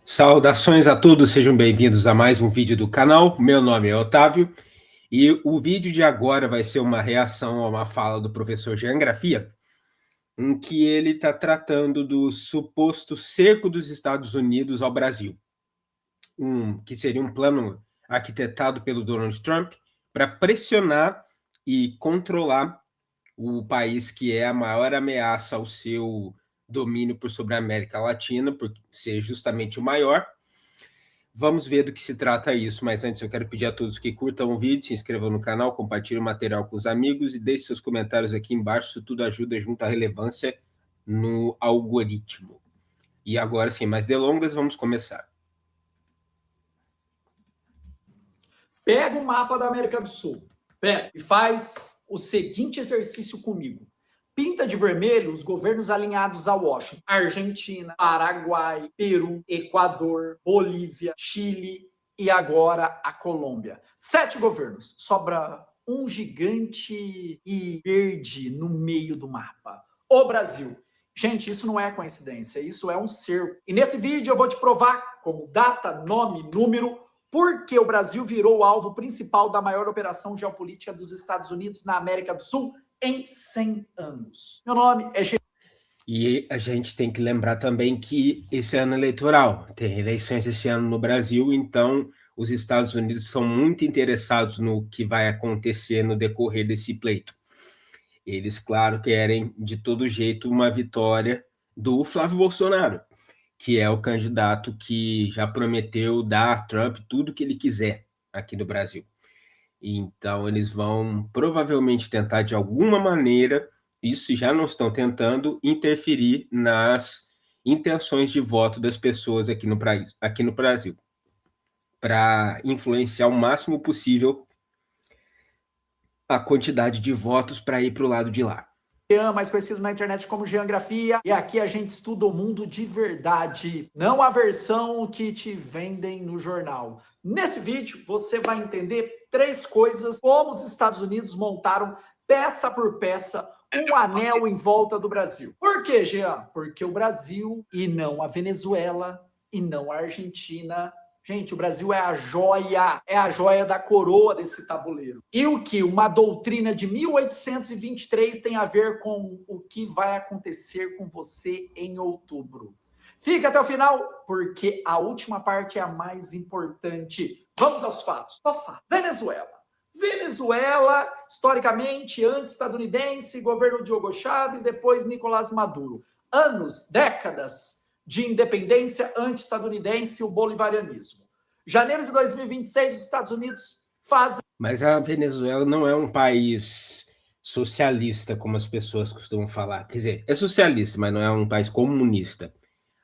Saudações a todos, sejam bem-vindos a mais um vídeo do canal. Meu nome é Otávio e o vídeo de agora vai ser uma reação a uma fala do professor Geografia, em que ele está tratando do suposto cerco dos Estados Unidos ao Brasil, que seria um plano arquitetado pelo Donald Trump para pressionar e controlar o país que é a maior ameaça ao seu domínio por sobre a América Latina, por ser justamente o maior. Vamos ver do que se trata isso, mas antes eu quero pedir a todos que curtam o vídeo, se inscrevam no canal, compartilhem o material com os amigos e deixem seus comentários aqui embaixo, isso tudo ajuda junto à relevância no algoritmo. E agora, sem mais delongas, vamos começar. Pega o mapa da América do Sul, pega e faz o seguinte exercício comigo. Pinta de vermelho os governos alinhados a Washington: Argentina, Paraguai, Peru, Equador, Bolívia, Chile e agora a Colômbia. 7 governos. Sobra um gigante e verde no meio do mapa: o Brasil. Gente, isso não é coincidência, isso é um cerco. E nesse vídeo eu vou te provar, como data, nome, número, porque o Brasil virou o alvo principal da maior operação geopolítica dos Estados Unidos na América do Sul em 100 anos. Meu nome é E a gente tem que lembrar também que esse ano é eleitoral, tem eleições esse ano no Brasil, então os Estados Unidos são muito interessados no que vai acontecer no decorrer desse pleito. Eles, claro, querem de todo jeito uma vitória do Flávio Bolsonaro, que é o candidato que já prometeu dar a Trump tudo que ele quiser aqui no Brasil. Então, eles vão provavelmente tentar, de alguma maneira, isso já não estão tentando, interferir nas intenções de voto das pessoas aqui no Brasil, para influenciar o máximo possível a quantidade de votos para ir para o lado de lá. Jean, mais conhecido na internet como Geografia, e aqui a gente estuda o mundo de verdade, não a versão que te vendem no jornal. Nesse vídeo, você vai entender 3 coisas: como os Estados Unidos montaram, peça por peça, um anel em volta do Brasil. Por quê, Jean? Porque o Brasil, e não a Venezuela, e não a Argentina. Gente, o Brasil é a joia da coroa desse tabuleiro. E o que uma doutrina de 1823 tem a ver com o que vai acontecer com você em outubro? Fica até o final, porque a última parte é a mais importante. Vamos aos fatos. Só fato. Venezuela, historicamente, anti-estadunidense, governo de Hugo Chávez, depois Nicolás Maduro. Anos, décadas de independência anti-estadunidense, o bolivarianismo. Janeiro de 2026, os Estados Unidos fazem... Mas a Venezuela não é um país socialista, como as pessoas costumam falar. Quer dizer, é socialista, mas não é um país comunista.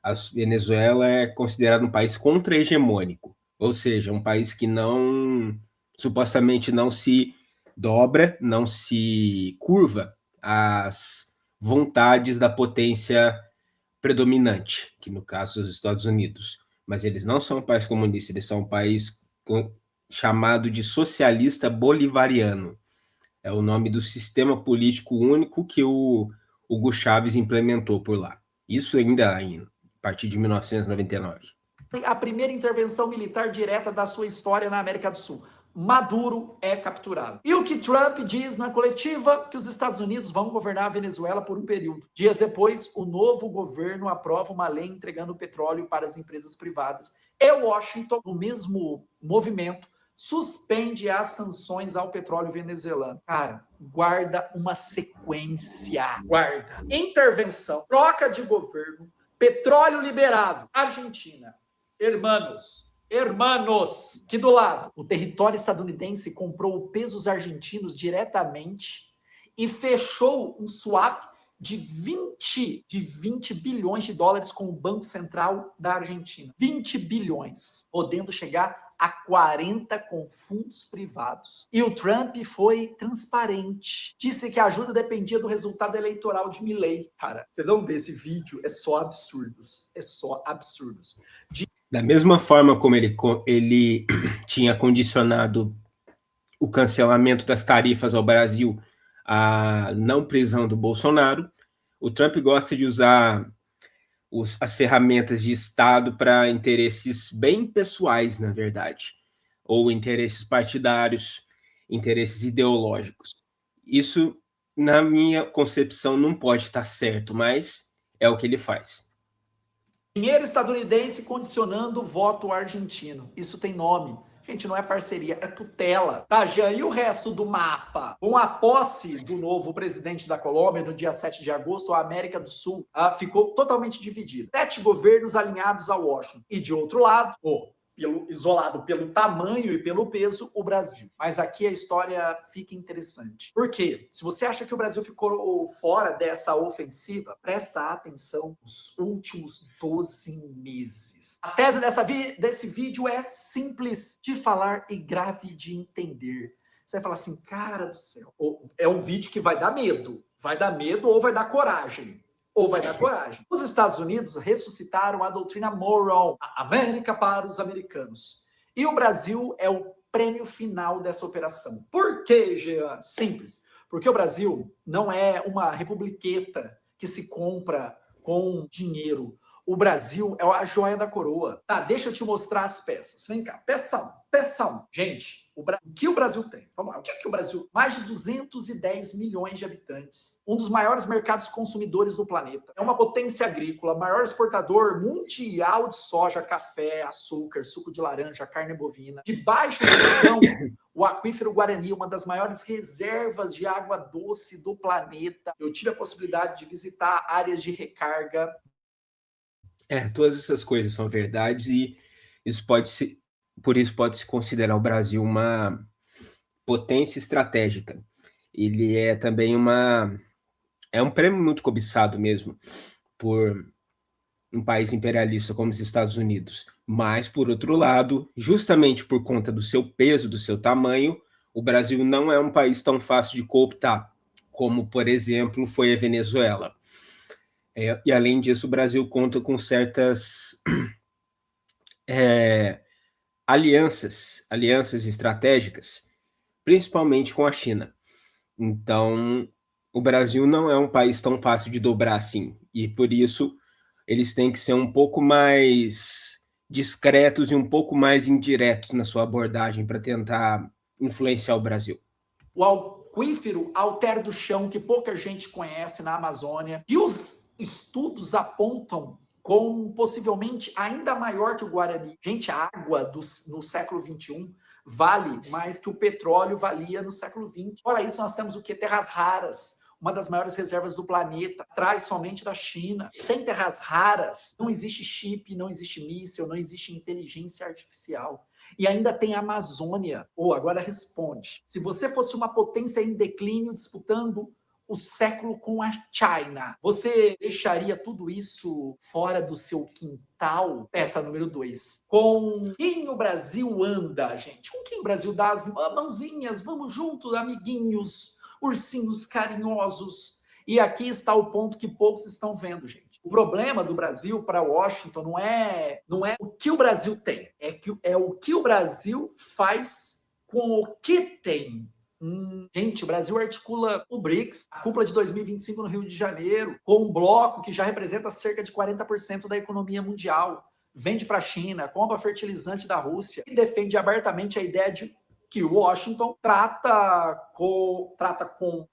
A Venezuela é considerado um país contra-hegemônico, ou seja, um país que não, supostamente não se dobra, não se curva às vontades da potência predominante, que no caso são os Estados Unidos. Mas eles não são um país comunista, eles são um país chamado de socialista bolivariano. É o nome do sistema político único que o Hugo Chávez implementou por lá. Isso ainda a partir de 1999. A primeira intervenção militar direta da sua história na América do Sul. Maduro é capturado. E o que Trump diz na coletiva? Que os Estados Unidos vão governar a Venezuela por um período. Dias depois, o novo governo aprova uma lei entregando petróleo para as empresas privadas. E Washington, no mesmo movimento, suspende as sanções ao petróleo venezuelano. Cara, guarda uma sequência. Guarda. Intervenção, troca de governo, petróleo liberado. Argentina. Hermanos, que do lado, o território estadunidense comprou pesos argentinos diretamente e fechou um swap de 20 bilhões de dólares com o Banco Central da Argentina. 20 bilhões, podendo chegar a 40 com fundos privados. E o Trump foi transparente. Disse que a ajuda dependia do resultado eleitoral de Milei. Cara, vocês vão ver esse vídeo, é só absurdos. É só absurdos. Da mesma forma como ele tinha condicionado o cancelamento das tarifas ao Brasil à não prisão do Bolsonaro, o Trump gosta de usar as ferramentas de Estado para interesses bem pessoais, na verdade, ou interesses partidários, interesses ideológicos. Isso, na minha concepção, não pode estar certo, mas é o que ele faz. Dinheiro estadunidense condicionando o voto argentino. Isso tem nome. Gente, não é parceria, é tutela. Tá, Jean? E o resto do mapa? Com a posse do novo presidente da Colômbia, no dia 7 de agosto, a América do Sul ficou totalmente dividida. 7 governos alinhados a Washington. E de outro lado, isolado pelo tamanho e pelo peso, o Brasil. Mas aqui a história fica interessante. Por quê? Se você acha que o Brasil ficou fora dessa ofensiva, presta atenção nos últimos 12 meses. A tese desse vídeo é simples de falar e grave de entender. Você vai falar assim, cara do céu, é um vídeo que vai dar medo. Vai dar medo ou vai dar coragem. Ou vai dar coragem. Os Estados Unidos ressuscitaram a doutrina Monroe, a América para os americanos. E o Brasil é o prêmio final dessa operação. Por quê, Jean? Simples. Porque o Brasil não é uma republiqueta que se compra com dinheiro. O Brasil é a joia da coroa. Tá, deixa eu te mostrar as peças. Vem cá, peça 1. Gente, o que o Brasil tem? Vamos lá, o que é que o Brasil? Mais de 210 milhões de habitantes. Um dos maiores mercados consumidores do planeta. É uma potência agrícola, maior exportador mundial de soja, café, açúcar, suco de laranja, carne bovina. Debaixo do chão, o aquífero Guarani, uma das maiores reservas de água doce do planeta. Eu tive a possibilidade de visitar áreas de recarga. Todas essas coisas são verdades e por isso pode-se considerar o Brasil uma potência estratégica. Ele é também um prêmio muito cobiçado mesmo por um país imperialista como os Estados Unidos. Mas, por outro lado, justamente por conta do seu peso, do seu tamanho, o Brasil não é um país tão fácil de cooptar, como, por exemplo, foi a Venezuela. E, além disso, o Brasil conta com certas alianças estratégicas, principalmente com a China. Então, o Brasil não é um país tão fácil de dobrar assim, e por isso eles têm que ser um pouco mais discretos e um pouco mais indiretos na sua abordagem para tentar influenciar o Brasil. O aquífero Alter do Chão, que pouca gente conhece na Amazônia, e os estudos apontam como possivelmente ainda maior que o Guarani. Gente, a água no século XXI vale mais que o petróleo valia no século XX. Fora isso, nós temos o quê? Terras raras, uma das maiores reservas do planeta, atrás somente da China. Sem terras raras, não existe chip, não existe míssil, não existe inteligência artificial. E ainda tem a Amazônia. Agora responde. Se você fosse uma potência em declínio disputando o século com a China, você deixaria tudo isso fora do seu quintal? Peça número 2. Com quem o Brasil anda, gente? Com quem o Brasil dá as mãozinhas? Vamos juntos, amiguinhos, ursinhos carinhosos. E aqui está o ponto que poucos estão vendo, gente. O problema do Brasil para Washington não é o que o Brasil tem, é o que o Brasil faz com o que tem. Gente, o Brasil articula o BRICS, a cúpula de 2025 no Rio de Janeiro, com um bloco que já representa cerca de 40% da economia mundial. Vende para a China, compra fertilizante da Rússia e defende abertamente a ideia de que Washington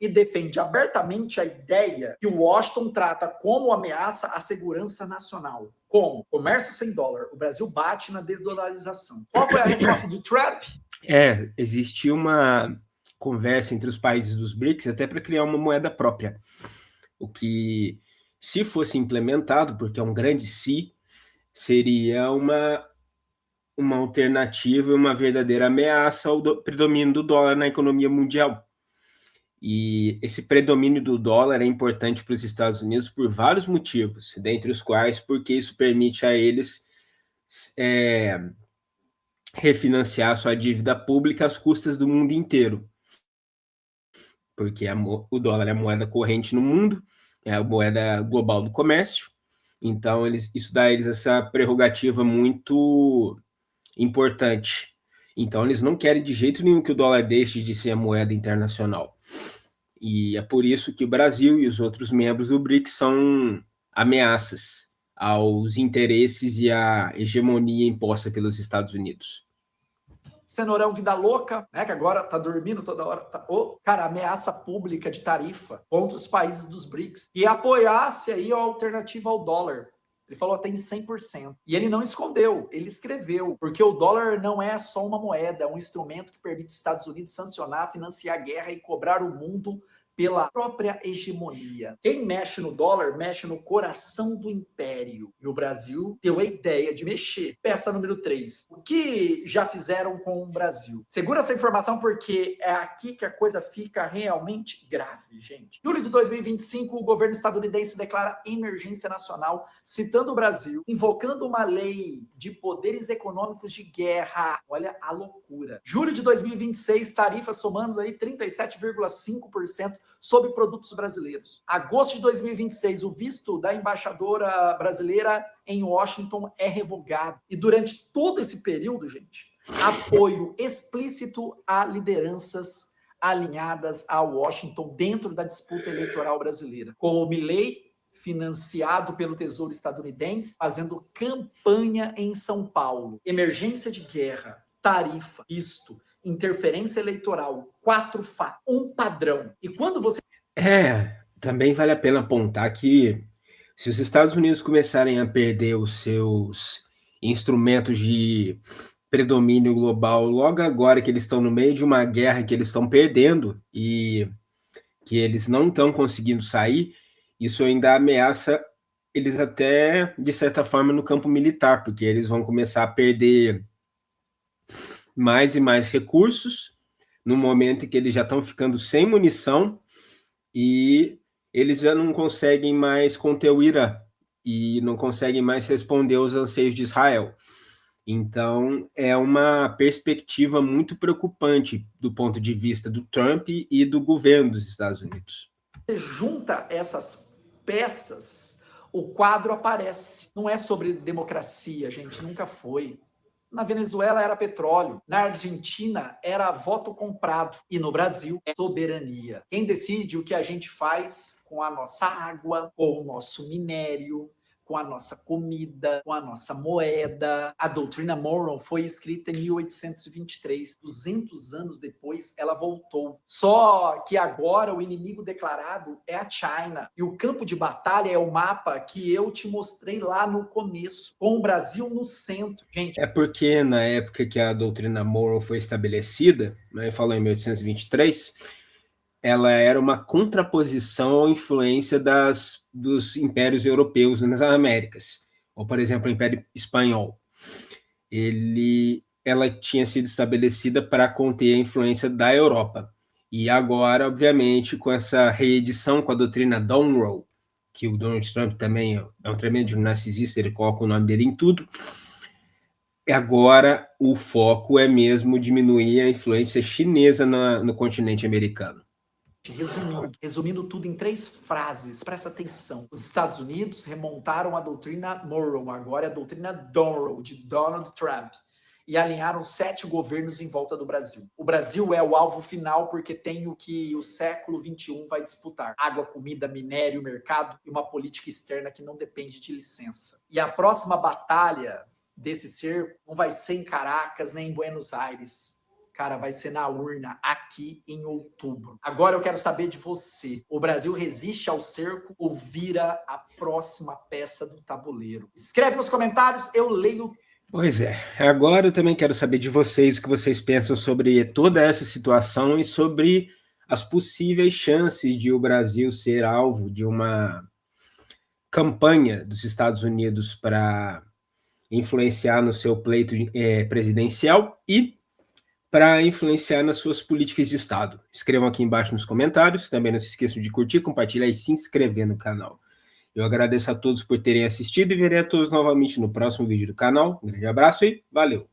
e defende abertamente a ideia que Washington trata como ameaça à segurança nacional. Como? Comércio sem dólar. O Brasil bate na desdolarização. Qual foi a resposta do Trump? Existiu uma conversa entre os países dos BRICS até para criar uma moeda própria, o que, se fosse implementado, porque é um grande se, seria uma alternativa, uma verdadeira ameaça ao predomínio do dólar na economia mundial. E esse predomínio do dólar é importante para os Estados Unidos por vários motivos, dentre os quais porque isso permite a eles refinanciar sua dívida pública às custas do mundo inteiro. Porque o dólar é a moeda corrente no mundo, é a moeda global do comércio, então isso dá a eles essa prerrogativa muito importante. Então eles não querem de jeito nenhum que o dólar deixe de ser a moeda internacional. E é por isso que o Brasil e os outros membros do BRICS são ameaças aos interesses e à hegemonia imposta pelos Estados Unidos. Cenourão vida louca, né? Que agora tá dormindo toda hora. Cara, ameaça pública de tarifa contra os países dos BRICS e apoiasse aí a alternativa ao dólar. Ele falou até em 100%. E ele não escondeu, ele escreveu, porque o dólar não é só uma moeda, é um instrumento que permite os Estados Unidos sancionar, financiar a guerra e cobrar o mundo pela própria hegemonia. Quem mexe no dólar, mexe no coração do império. E o Brasil deu a ideia de mexer. Peça número 3. O que já fizeram com o Brasil? Segura essa informação porque é aqui que a coisa fica realmente grave, gente. Em julho de 2025, o governo estadunidense declara emergência nacional, citando o Brasil, invocando uma lei de poderes econômicos de guerra. Olha a loucura. Julho de 2026, tarifas somando aí 37,5% sobre produtos brasileiros. Agosto de 2026, o visto da embaixadora brasileira em Washington é revogado. E durante todo esse período, gente, apoio explícito a lideranças alinhadas a Washington dentro da disputa eleitoral brasileira. Com o Milei, financiado pelo Tesouro estadunidense, fazendo campanha em São Paulo. Emergência de guerra, tarifa, visto, interferência eleitoral, 4 fatos, um padrão. E quando você... Também vale a pena apontar que se os Estados Unidos começarem a perder os seus instrumentos de predomínio global logo agora que eles estão no meio de uma guerra que eles estão perdendo e que eles não estão conseguindo sair, isso ainda ameaça eles até, de certa forma, no campo militar, porque eles vão começar a perder mais e mais recursos, no momento em que eles já estão ficando sem munição e eles já não conseguem mais conter o Irã e não conseguem mais responder aos anseios de Israel. Então, é uma perspectiva muito preocupante do ponto de vista do Trump e do governo dos Estados Unidos. Você junta essas peças, o quadro aparece. Não é sobre democracia, gente, nunca foi. Na Venezuela era petróleo, na Argentina era voto comprado e no Brasil é soberania. Quem decide o que a gente faz com a nossa água, com o nosso minério, com a nossa comida, com a nossa moeda. A doutrina Monroe foi escrita em 1823. 200 anos depois, ela voltou. Só que agora o inimigo declarado é a China. E o campo de batalha é o mapa que eu te mostrei lá no começo, com o Brasil no centro. Gente, é porque na época que a doutrina Monroe foi estabelecida, né, falou em 1823, ela era uma contraposição à influência dos impérios europeus nas Américas, ou, por exemplo, o Império Espanhol. Ela tinha sido estabelecida para conter a influência da Europa. E agora, obviamente, com essa reedição com a doutrina Monroe, que o Donald Trump também é um tremendo narcisista, ele coloca o nome dele em tudo, agora o foco é mesmo diminuir a influência chinesa no continente americano. Resumindo tudo em 3 frases, presta atenção. Os Estados Unidos remontaram a doutrina Monroe, agora é a doutrina Monroe, de Donald Trump, e alinharam 7 governos em volta do Brasil. O Brasil é o alvo final porque tem o que o século XXI vai disputar: água, comida, minério, mercado e uma política externa que não depende de licença. E a próxima batalha desse cerco não vai ser em Caracas nem em Buenos Aires. Cara, vai ser na urna, aqui em outubro. Agora eu quero saber de você. O Brasil resiste ao cerco ou vira a próxima peça do tabuleiro? Escreve nos comentários, eu leio. Pois é. Agora eu também quero saber de vocês o que vocês pensam sobre toda essa situação e sobre as possíveis chances de o Brasil ser alvo de uma campanha dos Estados Unidos para influenciar no seu pleito presidencial e para influenciar nas suas políticas de Estado. Escrevam aqui embaixo nos comentários. Também não se esqueçam de curtir, compartilhar e se inscrever no canal. Eu agradeço a todos por terem assistido e verei a todos novamente no próximo vídeo do canal. Um grande abraço e valeu!